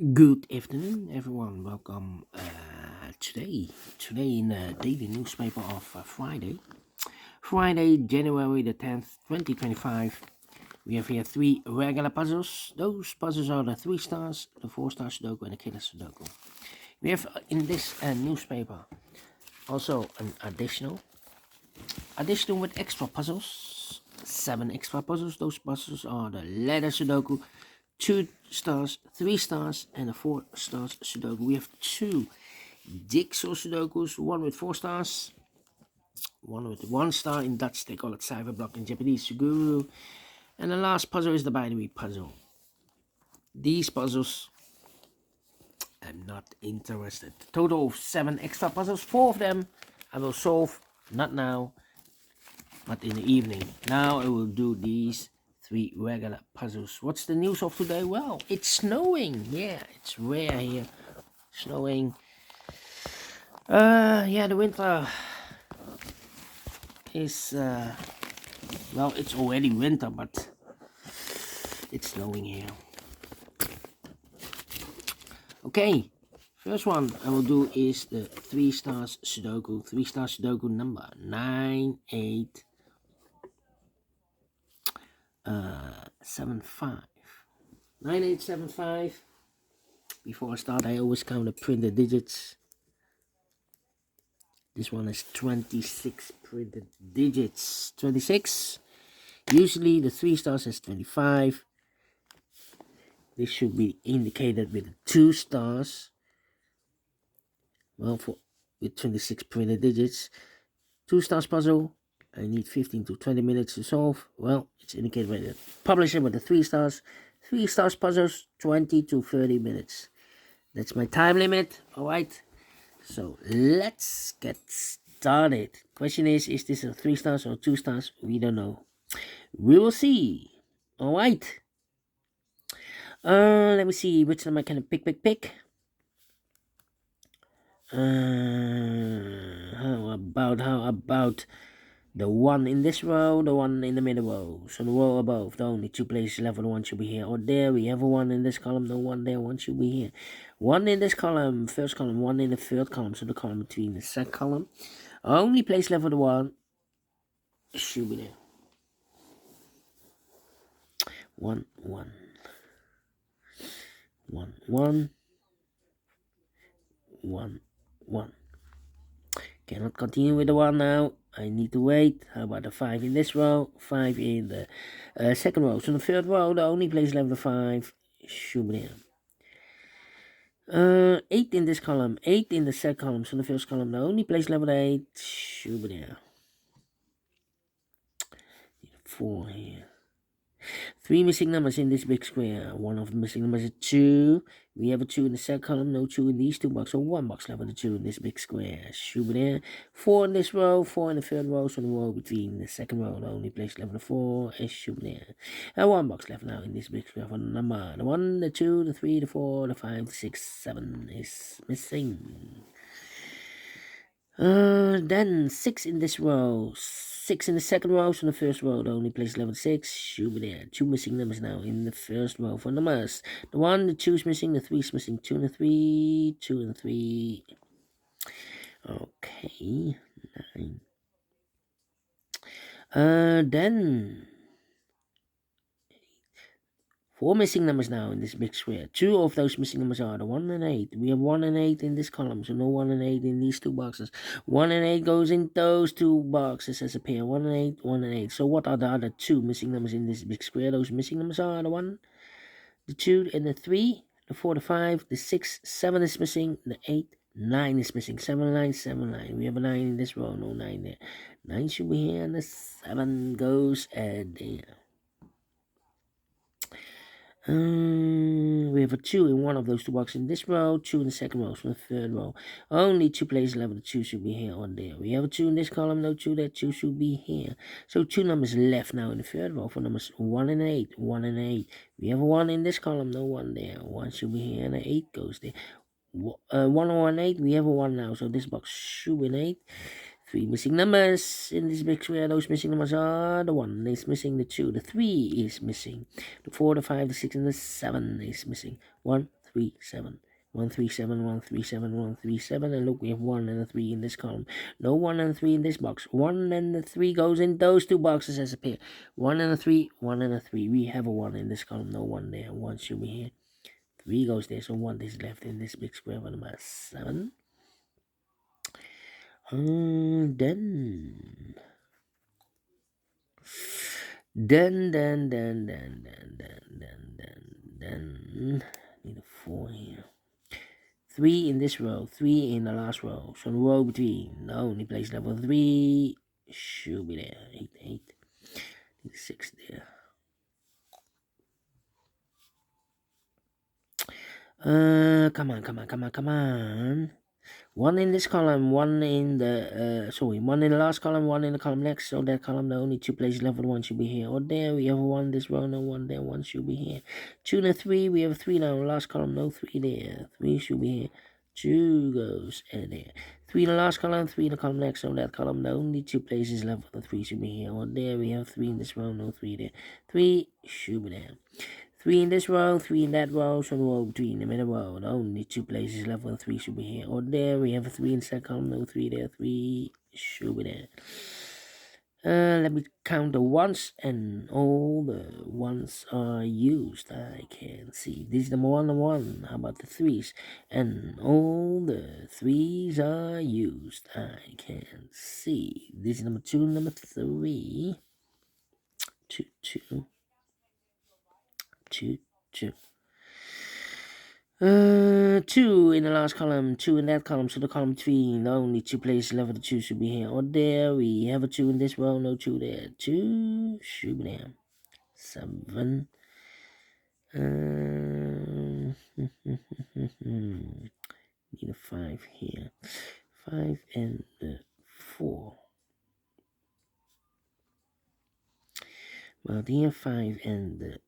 Good afternoon, everyone. Welcome today in the daily newspaper of Friday, January the 10th, 2025. We have here three regular puzzles. Those puzzles are the 3 stars, the 4 star Sudoku, and the killer Sudoku. We have in this newspaper also an additional with extra puzzles. 7 extra puzzles. Those puzzles are the letter Sudoku, 2 stars, 3 stars, and a 4 stars Sudoku. We have 2 jigsaw Sudokus, one with 4 stars, one with 1 star. In Dutch, they call it Cyberblock, in Japanese, Suguru. And the last puzzle is the binary puzzle. These puzzles, I'm not interested. Total of 7 extra puzzles. 4 of them I will solve, not now, but in the evening. Now I will do these 3 regular puzzles. What's the news of today? Well, it's snowing. Yeah, it's rare here. Snowing. The winter is, well, it's already winter, but it's snowing here. Okay, first one I will do is the 3 stars Sudoku. 3 star Sudoku number 9875. 9875. Before I start, I always count the printed digits. This one is 26 printed digits. 26. Usually the 3 stars has 25. This should be indicated with 2 stars. Well, with 26 printed digits. 2 stars puzzle. I need 15 to 20 minutes to solve. Well, it's indicated by the publisher with the 3 stars. 3 stars puzzles, 20 to 30 minutes. That's my time limit. Alright. So let's get started. Question is this a 3 stars or 2 stars? We don't know. We will see. Alright. Let me see which number I can pick. How about the one in this row, the one in the middle row. So the row above, the only 2 places left, the one should be here or there. We have a 1 in this column, no 1 there, 1 should be here. 1 in this column, first column, 1 in the third column, so the column between the second column. Only place left for the 1 should be there. 1, 1. 1, 1. 1, 1. Cannot continue with the 1 now. I need to wait. How about the 5 in this row? 5 in the second row. So the third row, the only place left the 5 should be there. 8 in this column. 8 in the second column. So the first column, the only place left the 8 should be there. 4 here. 3 missing numbers in this big square. One of the missing numbers is 2. We have a 2 in the second column, no 2 in these 2 boxes. So 1 box left with a 2 in this big square. Should be there. 4 in this row, 4 in the third row. So the row between the second row, the only place left with a 4 is should be there. And 1 box left now in this big square for the number. The 1, the 2, the 3, the 4, the 5, the 6, 7 is missing. Then 6 in this row. 6 in the second row, so in the first row, the only place level 6 should be there. 2 missing numbers now in the first row for numbers. The 1, the 2 is missing, the 3 is missing, 2 and the 3, 2 and the 3. Okay, 9. Then 4 missing numbers now in this big square. 2 of those missing numbers are the 1 and 8. We have 1 and 8 in this column, so no 1 and 8 in these 2 boxes. 1 and 8 goes in those 2 boxes as a pair. 1 and 8, 1 and 8. So what are the other 2 missing numbers in this big square? Those missing numbers are the 1, the 2, and the 3, the 4, the 5, the 6, 7 is missing, the 8, 9 is missing. 7, 9, 7, 9. We have a 9 in this row, no 9 there. 9 should be here, and the 7 goes there. We have a 2 in one of those 2 boxes in this row, 2 in the second row, so the third row. Only 2 places left, the 2 should be here or there. We have a 2 in this column, no 2 there, 2 should be here. So 2 numbers left now in the third row for numbers 1 and 8, 1 and 8. We have a 1 in this column, no 1 there. 1 should be here and an 8 goes there. 1 or 1, 8, we have a 1 now, so this box should be an 8. 3 missing numbers in this big square. Those missing numbers are the 1 is missing, the 2, the 3 is missing, the 4, the 5, the 6, and the 7 is missing. 1, 3, 7. 1, 3, 7, 1, 3, 7, 1, 3, 7. And look, we have 1 and a 3 in this column. No 1 and 3 in this box. 1 and the 3 goes in those two boxes as a pair. 1 and a 3, 1 and a 3. We have a 1 in this column. No 1 there. 1 should be here. 3 goes there. So 1 is left in this big square for number 7. Then need a 4 here. 3 in this row, 3 in the last row. So the row between, the only place level 3 should be there. 8, 8. Need a 6 there. Come on. 1 in this column, 1 in the, 1 in the last column, 1 in the column next. So that column, the only 2 places left, 1 should be here or there. We have 1 this row, no 1 there, 1 should be here. 2 and a 3, we have 3 now. Last column, no 3 there. 3 should be here. 2 goes there. 3 in the last column, 3 in the column next. So that column, the only 2 places left, the 3 should be here or there. We have 3 in this row, no 3 there. 3 should be there. 3 in this row, 3 in that row, so the row between them in the row. The only 2 places left, 3 should be here or there. We have a 3 in the second column, no 3 there. 3 should be there. Let me count the ones, and all the ones are used. I can see. This is number 1 and 1. How about the 3s? And all the 3s are used. I can see. This is number 2, number 3. 2, 2. 2, 2. 2 in the last column, 2 in that column, so the column 3, the only 2 places left of the 2 should be here or there. We have a 2 in this row, no 2 there. 2 should be there. 7. Need a 5 here. 5 and the 4. Well, here 5 and the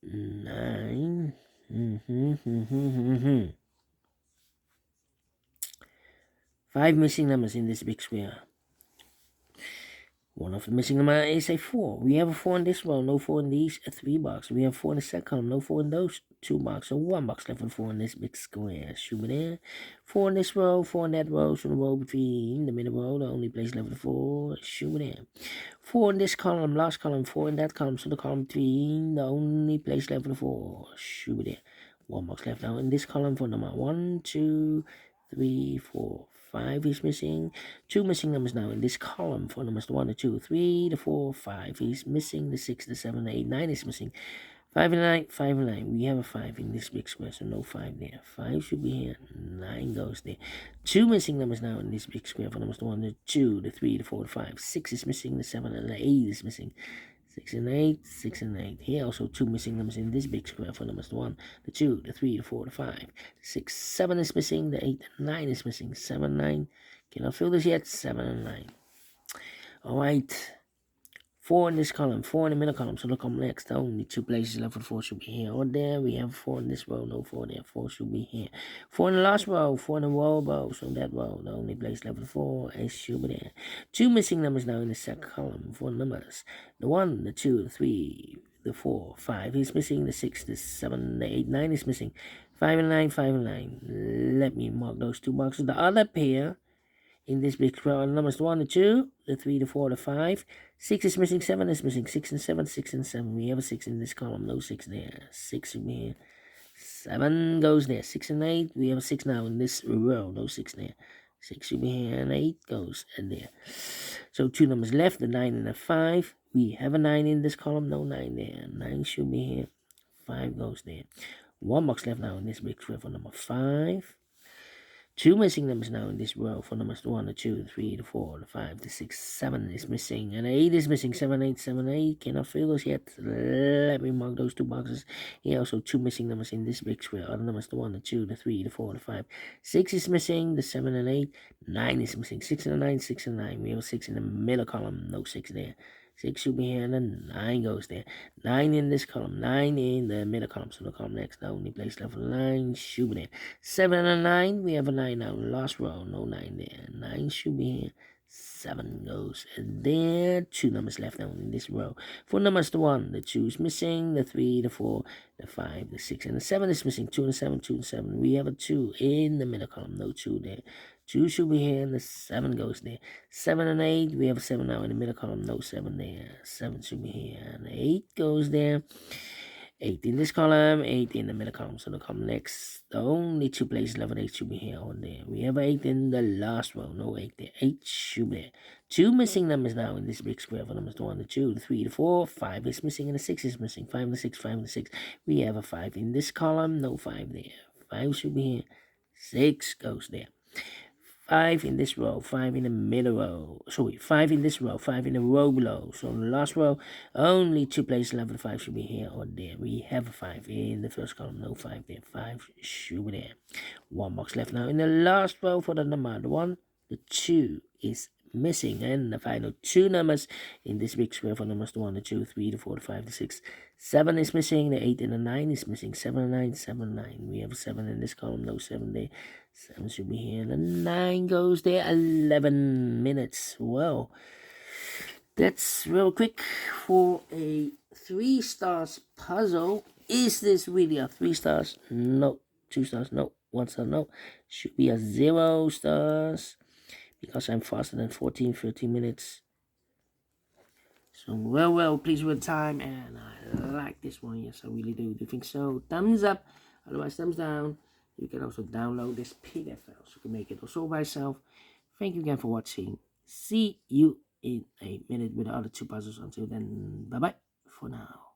9. 5 missing numbers in this big square. One of the missing numbers is a 4. We have a 4 in this row, no 4 in these 3 boxes. We have 4 in the second column, no 4 in those 2 boxes. So 1 box left with 4 in this big square. Should be there. 4 in this row, 4 in that row. So the row between the middle row, the only place left with 4. Should be there. 4 in this column, last column, 4 in that column. So the column between, the only place left with 4. Should be there. 1 box left now in this column for number 1, 2, 3, 4, 5 is missing. 2 missing numbers now in this column for numbers 1, the 2, 3, the 4, 5 is missing. The 6, the 7, the 8, 9 is missing. 5 and 9, 5 and 9. We have a 5 in this big square, so no 5 there. 5 should be here. 9 goes there. 2 missing numbers now in this big square for numbers 1, the 2, the 3, the 4, the 5. 6 is missing. The 7 and the 8 is missing. 6 and 8, 6 and 8. Here also 2 missing numbers in this big square for numbers 1, the 2, the 3, the 4, the 5. The 6, 7 is missing. The 8, 9 is missing. 7, 9. Cannot fill this yet. 7 and 9. Alright. 4 in this column, 4 in the middle column, so the column next. The only 2 places left for 4 should be here or there. We have 4 in this row, no 4 there. 4 should be here. 4 in the last row, 4 in the row, so that row, the only place left for 4 is should be there. 2 missing numbers now in the second column, 4 numbers. The 1, the 2, the 3, the 4, 5 is missing. The 6, the 7, the 8, 9 is missing. 5 and 9, 5 and 9. Let me mark those 2 boxes. The other pair in this big square numbers 1, the 2, the 3, the 4, the 5. 6 is missing, 7 is missing. 6 and 7, 6 and 7. We have a 6 in this column, no 6 there. 6 in here. 7 goes there. 6 and 8. We have a 6 now in this row, no 6 there. 6 should be here, and 8 goes in there. So 2 numbers left, the 9 and the 5. We have a 9 in this column, no 9 there. 9 should be here. 5 goes there. 1 box left now in this big square for number 5. 2 missing numbers now in this row for numbers 1, the 2, the 3, the 4, the 5, the 6, 7 is missing, and 8 is missing. 7, 8, 7, 8. Cannot fill those yet. Let me mark those 2 boxes. Here also 2 missing numbers in this big square. Other numbers, the 1, the 2, the 3, the 4, the 5. 6 is missing. The 7 and 8. 9 is missing. 6 and 9, 6 and 9. We have a 6 in the middle column. No 6 there. 6 should be here, and then 9 goes there. 9 in this column, 9 in the middle column. So the column next, the only place left for 9 should be there. 7 and 9, we have a 9 now. Last row, no 9 there. 9 should be here. 7 goes there. 2 numbers left now in this row. 4 numbers, the 1, the 2 is missing, the 3, the 4, the 5, the 6, and the 7 is missing. 2 and 7, 2 and 7. We have a 2 in the middle column, no 2 there. 2 should be here, and the 7 goes there. 7 and 8, we have a 7 now in the middle column, no 7 there. 7 should be here, and 8 goes there. 8 in this column, 8 in the middle column. So the column next, the only 2 places left, 8 should be here or there. We have 8 in the last row, no 8 there. 8 should be there. 2 missing numbers now in this big square for numbers, the 1, the 2, the 3, the 4, 5 is missing, and the 6 is missing. 5 and the 6, 5 and the 6. We have a 5 in this column, no 5 there. 5 should be here. 6 goes there. 5 in this row, 5 in the middle row. Sorry, 5 in this row, 5 in the row below. So in the last row, only 2 places left. 5 should be here or there. We have a 5 in the first column, no 5 there. 5 should be there. 1 box left now in the last row for the number. The 1, the 2 is missing, and the final 2 numbers in this big square for numbers, the 1, the 2, the 3, the 4, the 5, the 6. 7 is missing, the 8 and the 9 is missing. 7 and 9, 7, 9. We have a 7 in this column, no 7 there. 7 should be here, and the 9 goes there. 11 minutes. Well, that's real quick for a 3 stars puzzle. Is this really a 3 stars? No. 2 stars? No. 1 star? No. Should be a 0 stars, because I'm faster than 14, 13 minutes. So, well, please with time, and I like this one. Yes, I really do. Do you think so? Thumbs up. Otherwise, thumbs down. You can also download this PDF file, so you can make it also by yourself. Thank you again for watching. See you in a minute with the other 2 puzzles. Until then, bye-bye for now.